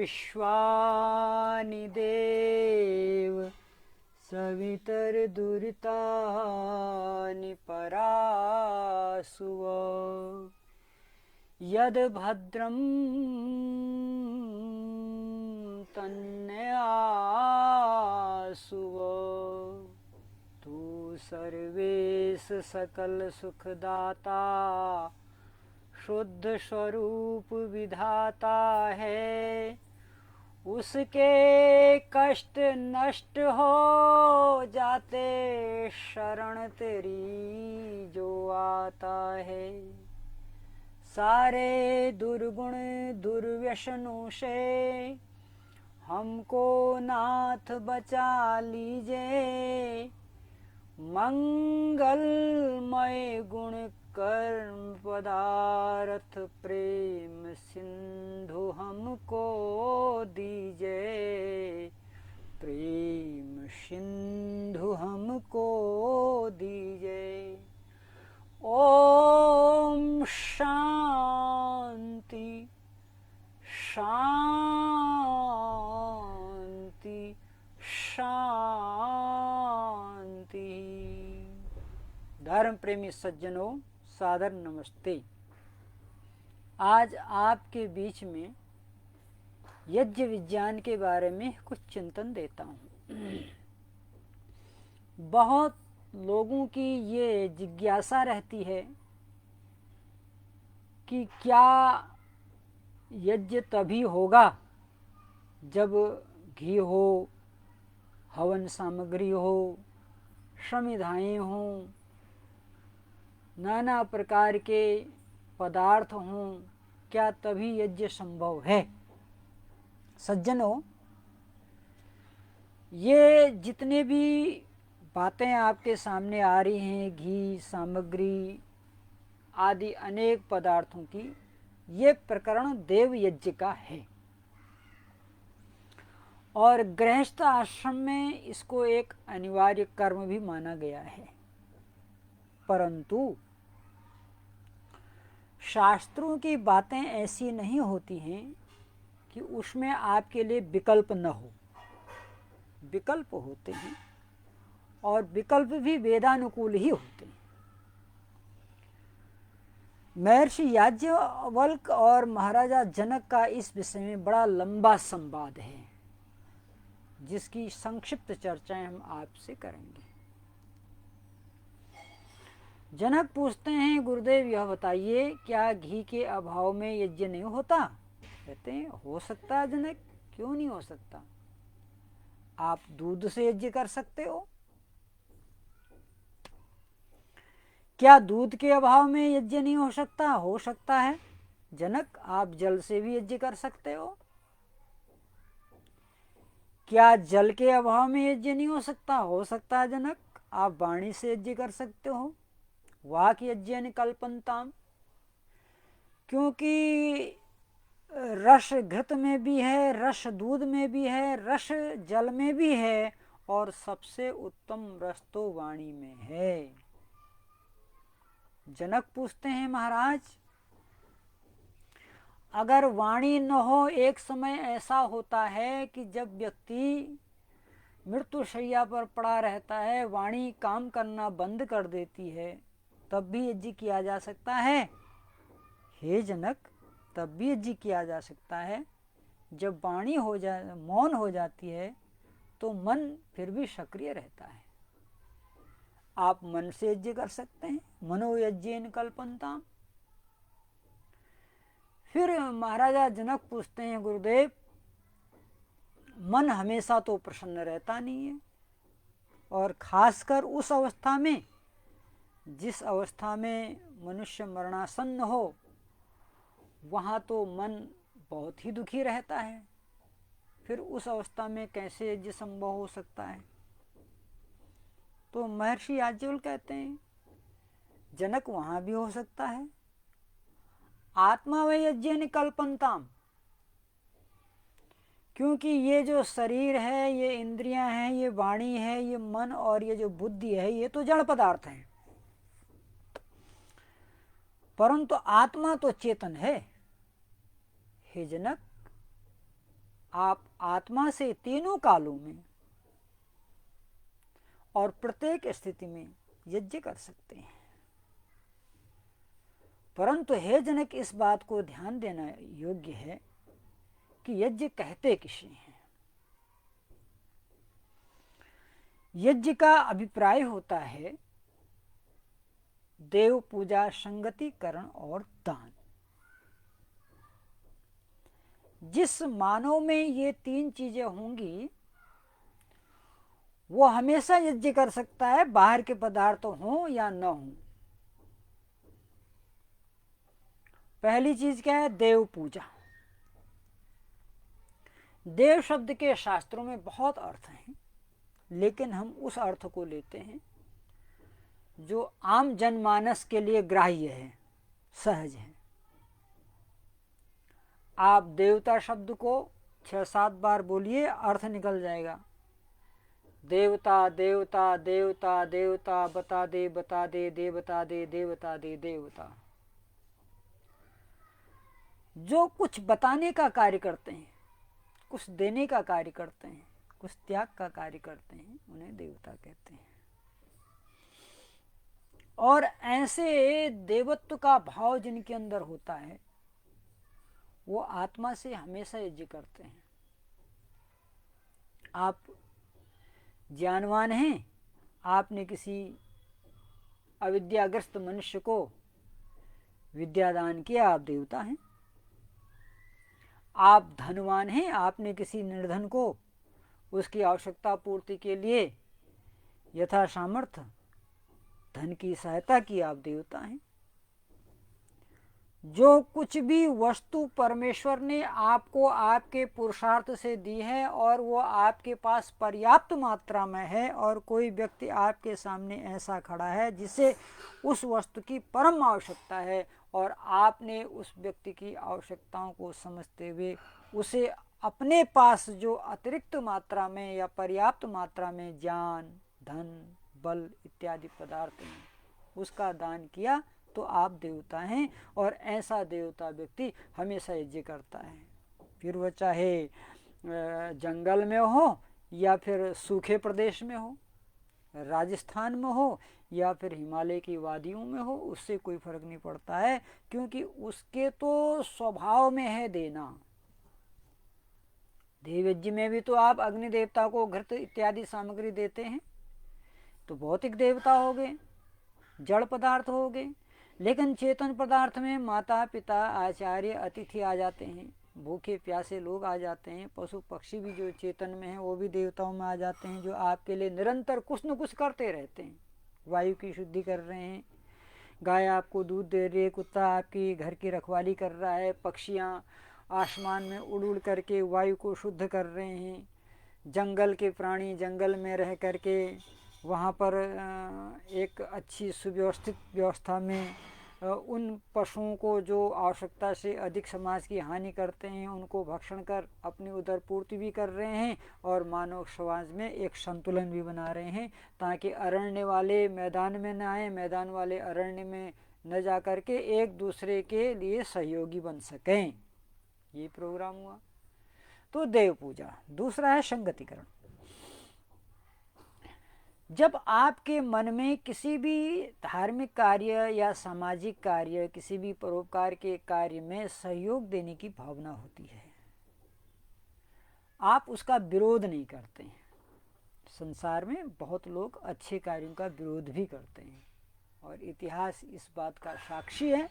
विश्वानि देव सवितर्दुरितानि परासुव यद् भद्रं तन्यासुव तू सर्वेश सकल सुखदाता शुद्ध स्वरूप विधाता है। उसके कष्ट नष्ट हो जाते शरण तेरी जो आता है। सारे दुर्गुण दुर्व्यसनों से हमको नाथ बचा लीजिए। मंगलमय गुण कर्म पदार्थ प्रेम सिंधु हमको दीजिए। प्रेम सिंधु हमको दीजिए। ओम शांति शांति शांति। धर्म प्रेमी सज्जनों, सादर नमस्ते। आज आपके बीच में यज्ञ विज्ञान के बारे में कुछ चिंतन देता हूँ। बहुत लोगों की ये जिज्ञासा रहती है कि क्या यज्ञ तभी होगा जब घी हो, हवन सामग्री हो, समिधाएँ हों, नाना प्रकार के पदार्थ हों, क्या तभी यज्ञ संभव है? सज्जनों, ये जितने भी बातें आपके सामने आ रही हैं, घी, सामग्री आदि अनेक पदार्थों की, ये प्रकरण देव यज्ञ का है और गृहस्थ आश्रम में इसको एक अनिवार्य कर्म भी माना गया है। परंतु शास्त्रों की बातें ऐसी नहीं होती हैं कि उसमें आपके लिए विकल्प न हो। विकल्प होते हैं और विकल्प भी वेदानुकूल ही होते हैं। महर्षि याज्ञवल्क्य और महाराजा जनक का इस विषय में बड़ा लंबा संवाद है, जिसकी संक्षिप्त चर्चाएं हम आपसे करेंगे। जनक पूछते हैं, गुरुदेव यह बताइए, क्या घी के अभाव में यज्ञ नहीं होता? कहते हैं, हो सकता है जनक, क्यों नहीं हो सकता? आप दूध से यज्ञ कर सकते हो। क्या दूध के अभाव में यज्ञ नहीं हो सकता? हो सकता है जनक। आप जल से भी यज्ञ कर सकते हो। क्या जल के अभाव में यज्ञ नहीं हो सकता? हो सकता है जनक। आप वाणी से यज्ञ कर सकते हो। वाक यज्ञेन कल्पन्ताम। क्योंकि रस घृत में भी है, रस दूध में भी है, रस जल में भी है और सबसे उत्तम रस तो वाणी में है। जनक पूछते हैं, महाराज अगर वाणी न हो, एक समय ऐसा होता है कि जब व्यक्ति मृत्युशैया पर पड़ा रहता है, वाणी काम करना बंद कर देती है, तब भी यज्ञ किया जा सकता है। हे जनक, तब भी यज्ञ किया जा सकता है। जब वाणी हो जाए, मौन हो जाती है, तो मन फिर भी सक्रिय रहता है। आप मन से यज्ञ कर सकते हैं। मनोयज्ञेन कल्पन्ताम। फिर महाराजा जनक पूछते हैं, गुरुदेव मन हमेशा तो प्रसन्न रहता नहीं है, और खासकर उस अवस्था में, जिस अवस्था में मनुष्य मरणासन्न हो, वहाँ तो मन बहुत ही दुखी रहता है। फिर उस अवस्था में कैसे यज्ञ संभव हो सकता है? तो महर्षि याज्ञवल्क्य कहते हैं, जनक वहाँ भी हो सकता है। आत्मा व यज्ञेन कल्पन्ताम। क्योंकि ये जो शरीर है, ये इंद्रियां हैं, ये वाणी है, ये मन और ये जो बुद्धि है, ये तो जड़ पदार्थ हैं, परंतु आत्मा तो चेतन है। हे जनक, आप आत्मा से तीनों कालों में और प्रत्येक स्थिति में यज्ञ कर सकते हैं। परंतु हे जनक, इस बात को ध्यान देना योग्य है कि यज्ञ कहते किसे हैं। यज्ञ का अभिप्राय होता है देव पूजा, संगतिकरण और दान। जिस मानव में ये तीन चीजें होंगी वो हमेशा यज्ञ कर सकता है, बाहर के पदार्थ हो या न हो। पहली चीज क्या है? देव पूजा। देव शब्द के शास्त्रों में बहुत अर्थ हैं, लेकिन हम उस अर्थ को लेते हैं जो आम जनमानस के लिए ग्राह्य है, सहज है। आप देवता शब्द को 6-7 बार बोलिए, अर्थ निकल जाएगा। देवता देवता देवता देवता, बता दे बता दे, देवता दे देवता दे देवता। जो कुछ बताने का कार्य करते हैं, कुछ देने का कार्य करते हैं, कुछ त्याग का कार्य करते हैं, उन्हें देवता कहते हैं। और ऐसे देवत्व का भाव जिनके अंदर होता है वो आत्मा से हमेशा यज्ञ करते हैं। आप ज्ञानवान हैं, आपने किसी अविद्याग्रस्त मनुष्य को विद्यादान किया, आप देवता हैं। आप धनवान हैं, आपने किसी निर्धन को उसकी आवश्यकता पूर्ति के लिए यथा सामर्थ्य धन की सहायता की, आप देवता हैं। जो कुछ भी वस्तु परमेश्वर ने आपको आपके पुरुषार्थ से दी है और वो आपके पास पर्याप्त मात्रा में है, और कोई व्यक्ति आपके सामने ऐसा खड़ा है जिसे उस वस्तु की परम आवश्यकता है, और आपने उस व्यक्ति की आवश्यकताओं को समझते हुए उसे अपने पास जो अतिरिक्त मात्रा में या पर्याप्त मात्रा में ज्ञान, धन, बल इत्यादि पदार्थ हैं उसका दान किया, तो आप देवता हैं। और ऐसा देवता व्यक्ति हमेशा यज्ञ करता है। फिर वह चाहे जंगल में हो या फिर सूखे प्रदेश में हो, राजस्थान में हो या फिर हिमालय की वादियों में हो, उससे कोई फर्क नहीं पड़ता है, क्योंकि उसके तो स्वभाव में है देना। देव यज्ञ में भी तो आप अग्नि देवता को घृत इत्यादि सामग्री देते हैं, तो भौतिक देवता हो गए, जड़ पदार्थ हो गए। लेकिन चेतन पदार्थ में माता पिता, आचार्य, अतिथि आ जाते हैं, भूखे प्यासे लोग आ जाते हैं, पशु पक्षी भी जो चेतन में हैं वो भी देवताओं में आ जाते हैं, जो आपके लिए निरंतर कुछ न कुछ करते रहते हैं। वायु की शुद्धि कर रहे हैं, गाय आपको दूध दे रही है, कुत्ता आपकी घर की रखवाली कर रहा है, पक्षियाँ आसमान में उड़ उड़ करके वायु को शुद्ध कर रहे हैं, जंगल के प्राणी जंगल में रह करके वहाँ पर एक अच्छी सुव्यवस्थित व्यवस्था में उन पशुओं को जो आवश्यकता से अधिक समाज की हानि करते हैं उनको भक्षण कर अपनी उदर पूर्ति भी कर रहे हैं, और मानव समाज में एक संतुलन भी बना रहे हैं, ताकि अरण्य वाले मैदान में न आए, मैदान वाले अरण्य में न जा कर के एक दूसरे के लिए सहयोगी बन सकें। ये प्रोग्राम हुआ। तो देव पूजा। दूसरा है संगतिकरण। जब आपके मन में किसी भी धार्मिक कार्य या सामाजिक कार्य, किसी भी परोपकार के कार्य में सहयोग देने की भावना होती है, आप उसका विरोध नहीं करते हैं। संसार में बहुत लोग अच्छे कार्यों का विरोध भी करते हैं, और इतिहास इस बात का साक्षी है।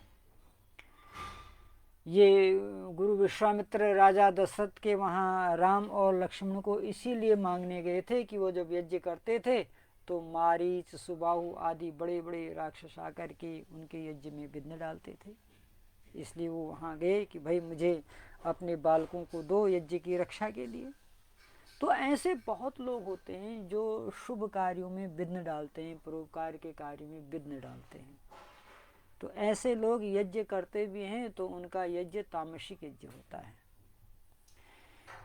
ये गुरु विश्वामित्र राजा दशरथ के वहाँ राम और लक्ष्मण को इसीलिए मांगने गए थे कि वो जब यज्ञ करते थे तो मारीच, सुबाहु आदि बड़े बड़े राक्षस आकर के उनके यज्ञ में विघ्न डालते थे। इसलिए वो वहाँ गए कि भाई मुझे अपने बालकों को दो यज्ञ की रक्षा के लिए। तो ऐसे बहुत लोग होते हैं जो शुभ कार्यों में विघ्न डालते हैं, परोपकार के कार्य में विघ्न डालते हैं। तो ऐसे लोग यज्ञ करते भी हैं तो उनका यज्ञ तामसिक यज्ञ होता है।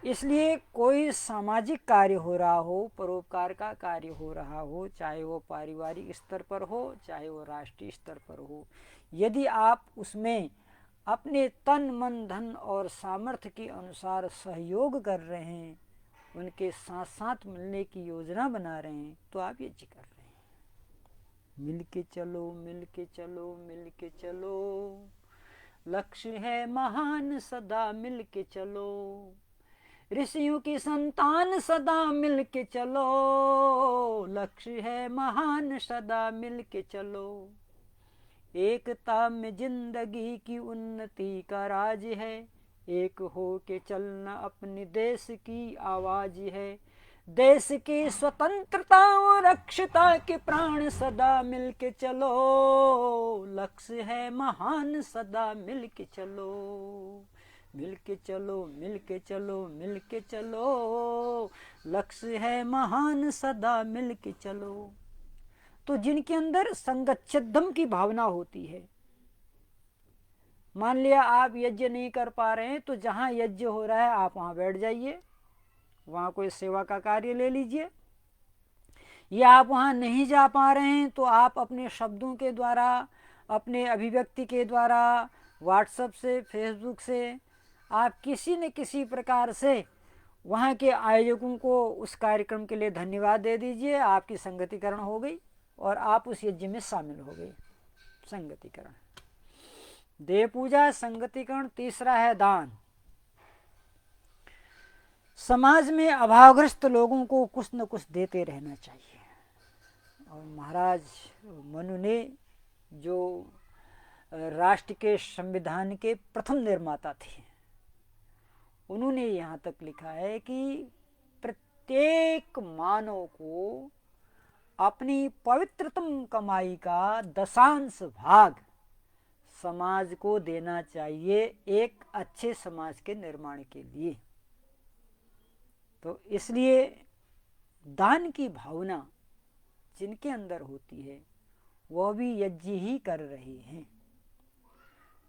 इसलिए कोई सामाजिक कार्य हो रहा हो, परोपकार का कार्य हो रहा हो, चाहे वो पारिवारिक स्तर पर हो, चाहे वो राष्ट्रीय स्तर पर हो, यदि आप उसमें अपने तन मन धन और सामर्थ्य के अनुसार सहयोग कर रहे हैं, उनके साथ साथ मिलने की योजना बना रहे हैं, तो आप यज्ञ कर रहे हैं। मिल के चलो, मिल के चलो, मिल के चलो, लक्ष्य है महान सदा मिल के चलो, ऋषियों की संतान सदा मिल के चलो, लक्ष्य है महान सदा मिल के चलो, एकता में जिंदगी की उन्नति का राज है, एक हो के चलना अपने देश की आवाज है, देश की स्वतंत्रता और रक्षता के प्राण सदा मिल के चलो, लक्ष्य है महान सदा मिल के चलो, मिल के चलो, मिल के चलो, मिल के चलो, लक्ष्य है महान सदा मिल के चलो। तो जिनके अंदर संगच्छिदम की भावना होती है, मान लिया आप यज्ञ नहीं कर पा रहे हैं, तो जहाँ यज्ञ हो रहा है आप वहाँ बैठ जाइए, वहाँ कोई सेवा का कार्य ले लीजिए, या आप वहाँ नहीं जा पा रहे हैं तो आप अपने शब्दों के द्वारा, अपने अभिव्यक्ति के द्वारा, व्हाट्सएप से, फेसबुक से आप किसी न किसी प्रकार से वहाँ के आयोजकों को उस कार्यक्रम के लिए धन्यवाद दे दीजिए। आपकी संगतिकरण हो गई और आप उस यज्ञ में शामिल हो गए। संगतिकरण, देव पूजा, संगतिकरण। तीसरा है दान। समाज में अभावग्रस्त लोगों को कुछ न कुछ देते रहना चाहिए। और महाराज मनु ने, जो राष्ट्र के संविधान के प्रथम निर्माता थे, उन्होंने यहाँ तक लिखा है कि प्रत्येक मानव को अपनी पवित्रतम कमाई का 10वांश भाग समाज को देना चाहिए, एक अच्छे समाज के निर्माण के लिए। तो इसलिए दान की भावना जिनके अंदर होती है वह भी यज्ञ ही कर रहे हैं।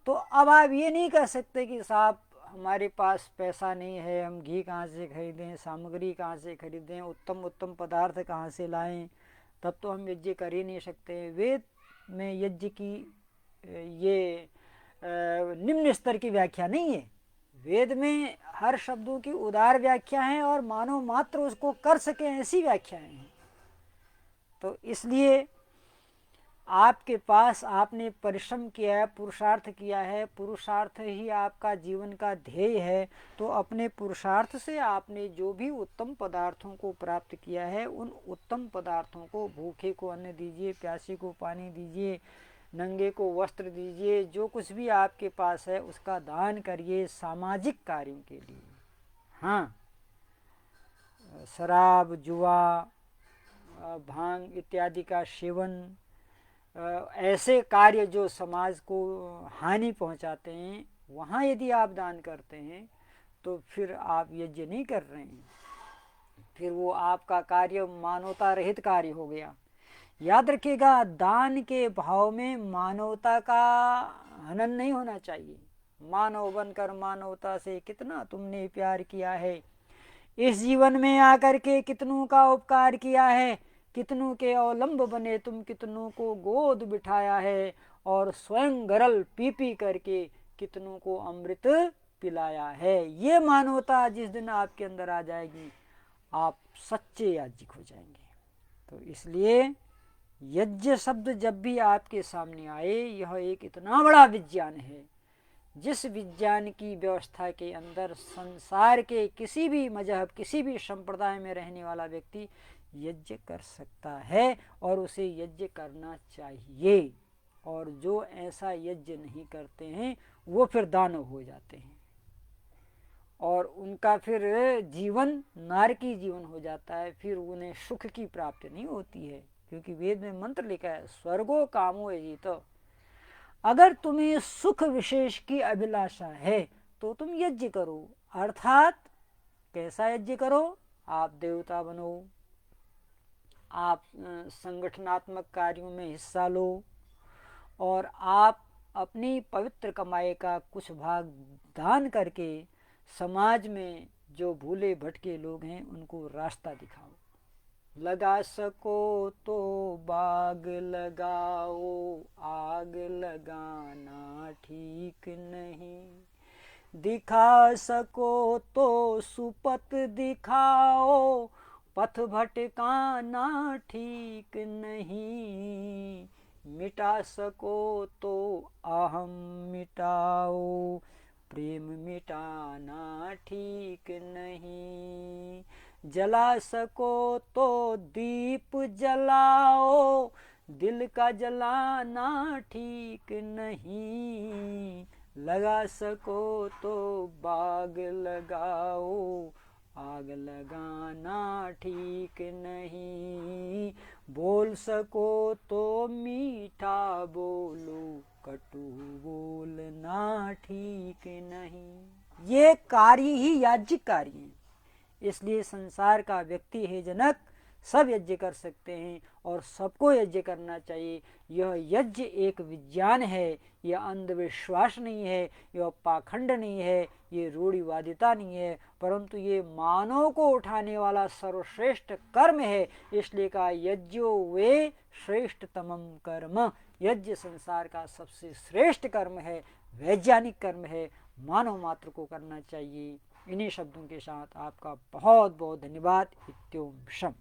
तो अब आप ये नहीं कह सकते कि साहब हमारे पास पैसा नहीं है, हम घी कहाँ से खरीदें, सामग्री कहाँ से खरीदें, उत्तम उत्तम पदार्थ कहाँ से लाएं, तब तो हम यज्ञ कर ही नहीं सकते। वेद में यज्ञ की ये निम्न स्तर की व्याख्या नहीं है। वेद में हर शब्दों की उदार व्याख्या है और मानव मात्र उसको कर सके ऐसी व्याख्याएं हैं। तो इसलिए आपके पास, आपने परिश्रम किया है, पुरुषार्थ किया है, पुरुषार्थ ही आपका जीवन का ध्येय है, तो अपने पुरुषार्थ से आपने जो भी उत्तम पदार्थों को प्राप्त किया है, उन उत्तम पदार्थों को, भूखे को अन्न दीजिए, प्यासे को पानी दीजिए, नंगे को वस्त्र दीजिए, जो कुछ भी आपके पास है उसका दान करिए सामाजिक कार्यों के लिए। हाँ, शराब, जुआ, भांग इत्यादि का सेवन, ऐसे कार्य जो समाज को हानि पहुंचाते हैं, वहाँ यदि आप दान करते हैं तो फिर आप यज्ञ नहीं कर रहे हैं, फिर वो आपका कार्य मानवता रहित कार्य हो गया। याद रखिएगा, दान के भाव में मानवता का हनन नहीं होना चाहिए। मानव बनकर मानवता से कितना तुमने प्यार किया है, इस जीवन में आकर के कितनों का उपकार किया है, कितनों के अवलंब बने तुम, कितनों को गोद बिठाया है और स्वयं गरल पी पी करके कितनों को अमृत पिलाया है। ये मानवता जिस दिन आपके अंदर आ जाएगी, आप सच्चे याज्ञिक हो जाएंगे। तो इसलिए यज्ञ शब्द जब भी आपके सामने आए, यह एक इतना बड़ा विज्ञान है, जिस विज्ञान की व्यवस्था के अंदर संसार के किसी भी मजहब, किसी भी संप्रदाय में रहने वाला व्यक्ति यज्ञ कर सकता है और उसे यज्ञ करना चाहिए। और जो ऐसा यज्ञ नहीं करते हैं वो फिर दानव हो जाते हैं और उनका फिर जीवन नारकी जीवन हो जाता है, फिर उन्हें सुख की प्राप्ति नहीं होती है। क्योंकि वेद में मंत्र लिखा है, स्वर्गो कामो यजितो। अगर तुम्हें सुख विशेष की अभिलाषा है तो तुम यज्ञ करो। अर्थात कैसा यज्ञ करो? आप देवता बनो, आप संगठनात्मक कार्यों में हिस्सा लो और आप अपनी पवित्र कमाई का कुछ भाग दान करके समाज में जो भूले भटके लोग हैं उनको रास्ता दिखाओ। लगा सको तो बाग लगाओ, आग लगाना ठीक नहीं। दिखा सको तो सुपथ दिखाओ, पथ भटकाना ठीक नहीं। मिटा सको तो अहम मिटाओ, प्रेम मिटाना ठीक नहीं। जला सको तो दीप जलाओ, दिल का जलाना ठीक नहीं। लगा सको तो बाग लगाओ, आग लगाना ठीक नहीं। बोल सको तो मीठा बोलो, कटु बोलना ठीक नहीं। ये कार्य ही याज्ञ कार्य है, इसलिए संसार का व्यक्ति है जनक सब यज्ञ कर सकते हैं और सबको यज्ञ करना चाहिए। यह यज्ञ एक विज्ञान है, यह अंधविश्वास नहीं है, यह पाखंड नहीं है, ये रूढ़िवादिता नहीं है, परंतु ये मानव को उठाने वाला सर्वश्रेष्ठ कर्म है। इसलिए कहा यज्ञो वे श्रेष्ठतमम कर्म। यज्ञ संसार का सबसे श्रेष्ठ कर्म है, वैज्ञानिक कर्म है, मानव मात्र को करना चाहिए। इन्हीं शब्दों के साथ आपका बहुत बहुत धन्यवाद। इत्योम शम।